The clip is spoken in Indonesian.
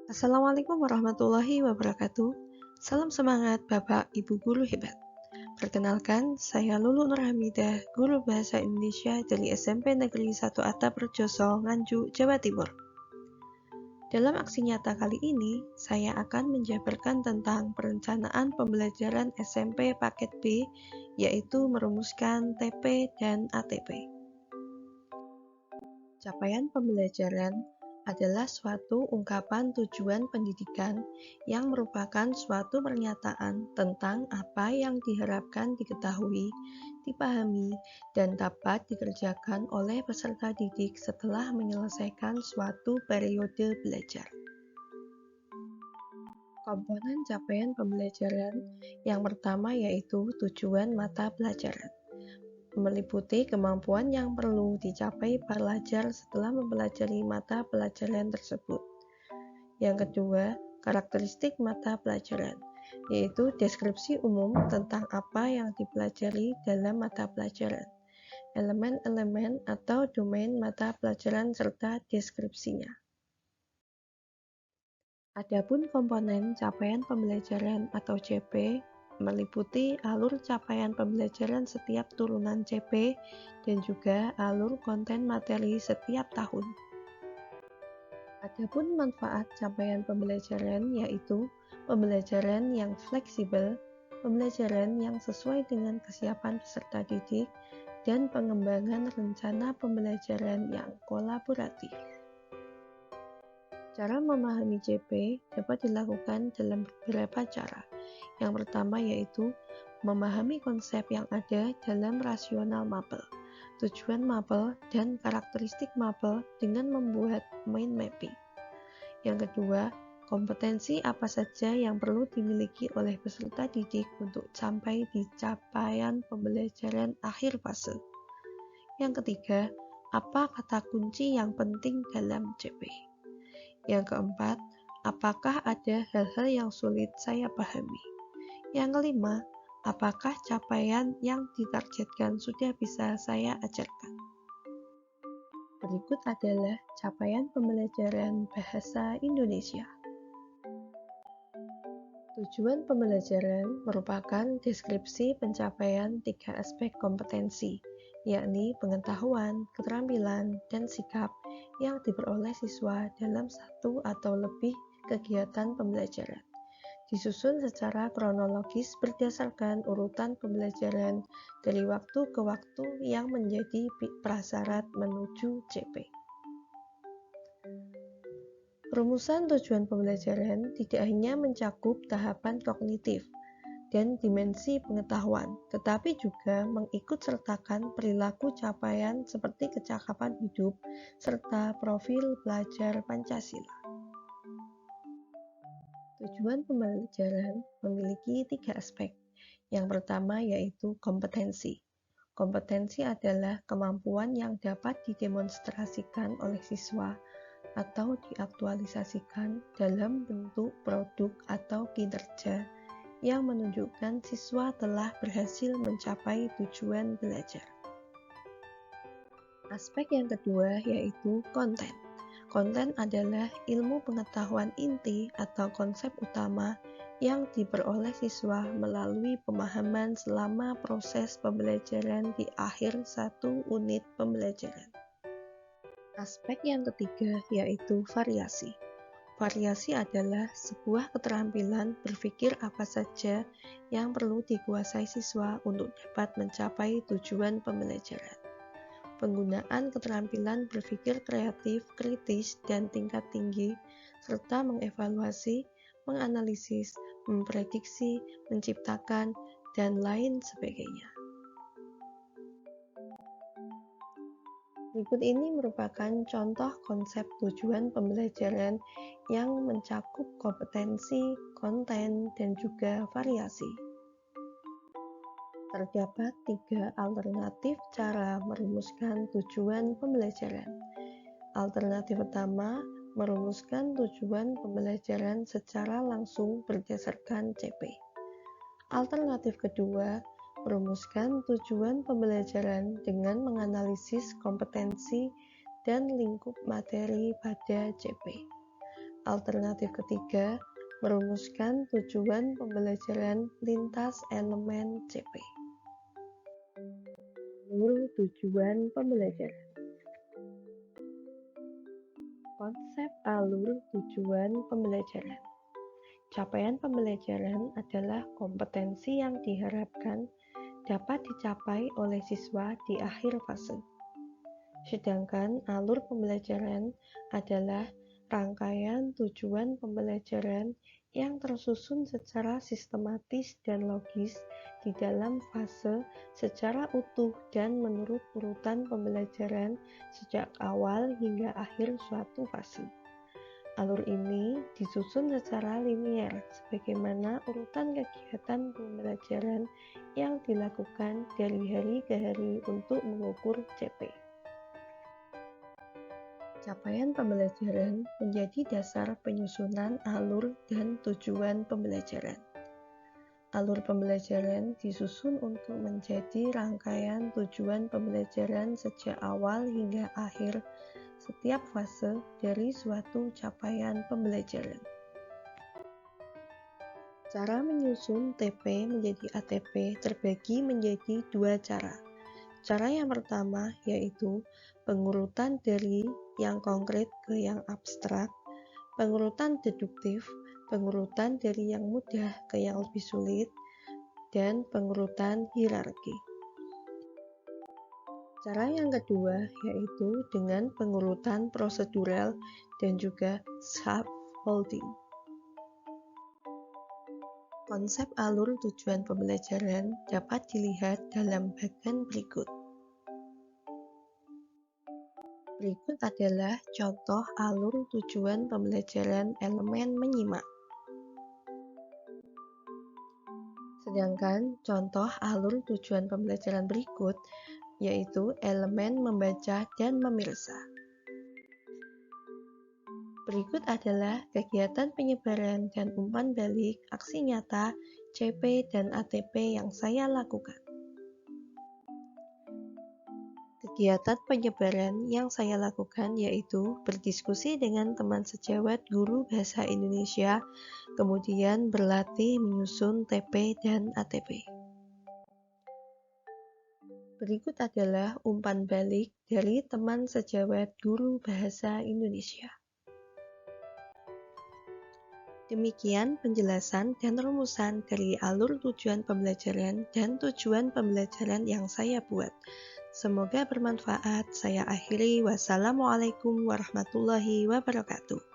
Assalamualaikum warahmatullahi wabarakatuh. Salam semangat Bapak Ibu Guru hebat. Perkenalkan, saya Lulu Nurhamidah, Guru Bahasa Indonesia dari SMP Negeri 1 Atap Rejoso, Nganjuk, Jawa Timur. Dalam aksi nyata kali ini, saya akan menjabarkan tentang perencanaan pembelajaran SMP paket B, yaitu merumuskan TP dan ATP. Capaian pembelajaran adalah suatu ungkapan tujuan pendidikan yang merupakan suatu pernyataan tentang apa yang diharapkan diketahui, dipahami, dan dapat dikerjakan oleh peserta didik setelah menyelesaikan suatu periode belajar. Komponen capaian pembelajaran yang pertama yaitu tujuan mata pelajaran, meliputi kemampuan yang perlu dicapai pelajar setelah mempelajari mata pelajaran tersebut. Yang kedua, karakteristik mata pelajaran, yaitu deskripsi umum tentang apa yang dipelajari dalam mata pelajaran, elemen-elemen atau domain mata pelajaran serta deskripsinya. Adapun komponen capaian pembelajaran atau CP meliputi alur capaian pembelajaran setiap turunan CP dan juga alur konten materi setiap tahun. Adapun manfaat capaian pembelajaran yaitu pembelajaran yang fleksibel, pembelajaran yang sesuai dengan kesiapan peserta didik, dan pengembangan rencana pembelajaran yang kolaboratif. Cara memahami CP dapat dilakukan dalam beberapa cara. Yang pertama yaitu memahami konsep yang ada dalam rasional mapel, tujuan mapel, dan karakteristik mapel dengan membuat mind mapping. Yang kedua, kompetensi apa saja yang perlu dimiliki oleh peserta didik untuk sampai di capaian pembelajaran akhir fase. Yang ketiga, apa kata kunci yang penting dalam CP. Yang keempat, apakah ada hal-hal yang sulit saya pahami? Yang kelima, apakah capaian yang ditargetkan sudah bisa saya ajarkan? Berikut adalah capaian pembelajaran bahasa Indonesia. Tujuan pembelajaran merupakan deskripsi pencapaian 3 aspek kompetensi, yakni pengetahuan, keterampilan, dan sikap yang diperoleh siswa dalam satu atau lebih kegiatan pembelajaran. Disusun secara kronologis berdasarkan urutan pembelajaran dari waktu ke waktu yang menjadi prasyarat menuju CP. Rumusan tujuan pembelajaran tidak hanya mencakup tahapan kognitif dan dimensi pengetahuan, tetapi juga mengikutsertakan perilaku capaian seperti kecakapan hidup serta profil pelajar Pancasila. Tujuan pembelajaran memiliki 3 aspek. Yang pertama yaitu kompetensi. Kompetensi adalah kemampuan yang dapat didemonstrasikan oleh siswa atau diaktualisasikan dalam bentuk produk atau kinerja yang menunjukkan siswa telah berhasil mencapai tujuan belajar. Aspek yang kedua yaitu konten. Konten adalah ilmu pengetahuan inti atau konsep utama yang diperoleh siswa melalui pemahaman selama proses pembelajaran di akhir satu unit pembelajaran. Aspek yang ketiga yaitu variasi. Variasi adalah sebuah keterampilan berpikir apa saja yang perlu dikuasai siswa untuk dapat mencapai tujuan pembelajaran. Penggunaan keterampilan berpikir kreatif, kritis, dan tingkat tinggi, serta mengevaluasi, menganalisis, memprediksi, menciptakan, dan lain sebagainya. Berikut ini merupakan contoh konsep tujuan pembelajaran yang mencakup kompetensi, konten, dan juga variasi. Terdapat 3 alternatif cara merumuskan tujuan pembelajaran. Alternatif pertama, merumuskan tujuan pembelajaran secara langsung berdasarkan CP. Alternatif kedua, merumuskan tujuan pembelajaran dengan menganalisis kompetensi dan lingkup materi pada CP. Alternatif ketiga, merumuskan tujuan pembelajaran lintas elemen CP. Alur tujuan pembelajaran. Konsep alur tujuan pembelajaran. Capaian pembelajaran adalah kompetensi yang diharapkan dapat dicapai oleh siswa di akhir fase. Sedangkan alur pembelajaran adalah rangkaian tujuan pembelajaran yang tersusun secara sistematis dan logis di dalam fase secara utuh dan menurut urutan pembelajaran sejak awal hingga akhir suatu fase. Alur ini disusun secara linier sebagaimana urutan kegiatan pembelajaran yang dilakukan dari hari ke hari untuk mengukur CP. Capaian pembelajaran menjadi dasar penyusunan alur dan tujuan pembelajaran. Alur pembelajaran disusun untuk menjadi rangkaian tujuan pembelajaran sejak awal hingga akhir setiap fase dari suatu capaian pembelajaran. Cara menyusun TP menjadi ATP terbagi menjadi dua cara. Cara yang pertama yaitu pengurutan dari yang konkret ke yang abstrak, pengurutan deduktif, pengurutan dari yang mudah ke yang lebih sulit, dan pengurutan hierarki. Cara yang kedua yaitu dengan pengurutan prosedural dan juga scaffolding. Konsep alur tujuan pembelajaran dapat dilihat dalam bagian berikut. Berikut adalah contoh alur tujuan pembelajaran elemen menyimak. Sedangkan contoh alur tujuan pembelajaran berikut yaitu elemen membaca dan memirsa. Berikut adalah kegiatan penyebaran dan umpan balik aksi nyata CP dan ATP yang saya lakukan. Kegiatan penyebaran yang saya lakukan yaitu berdiskusi dengan teman sejawat guru bahasa Indonesia, kemudian berlatih menyusun TP dan ATP. Berikut adalah umpan balik dari teman sejawat guru bahasa Indonesia. Demikian penjelasan dan rumusan dari alur tujuan pembelajaran dan tujuan pembelajaran yang saya buat. Semoga bermanfaat. Saya akhiri. Wassalamualaikum warahmatullahi wabarakatuh.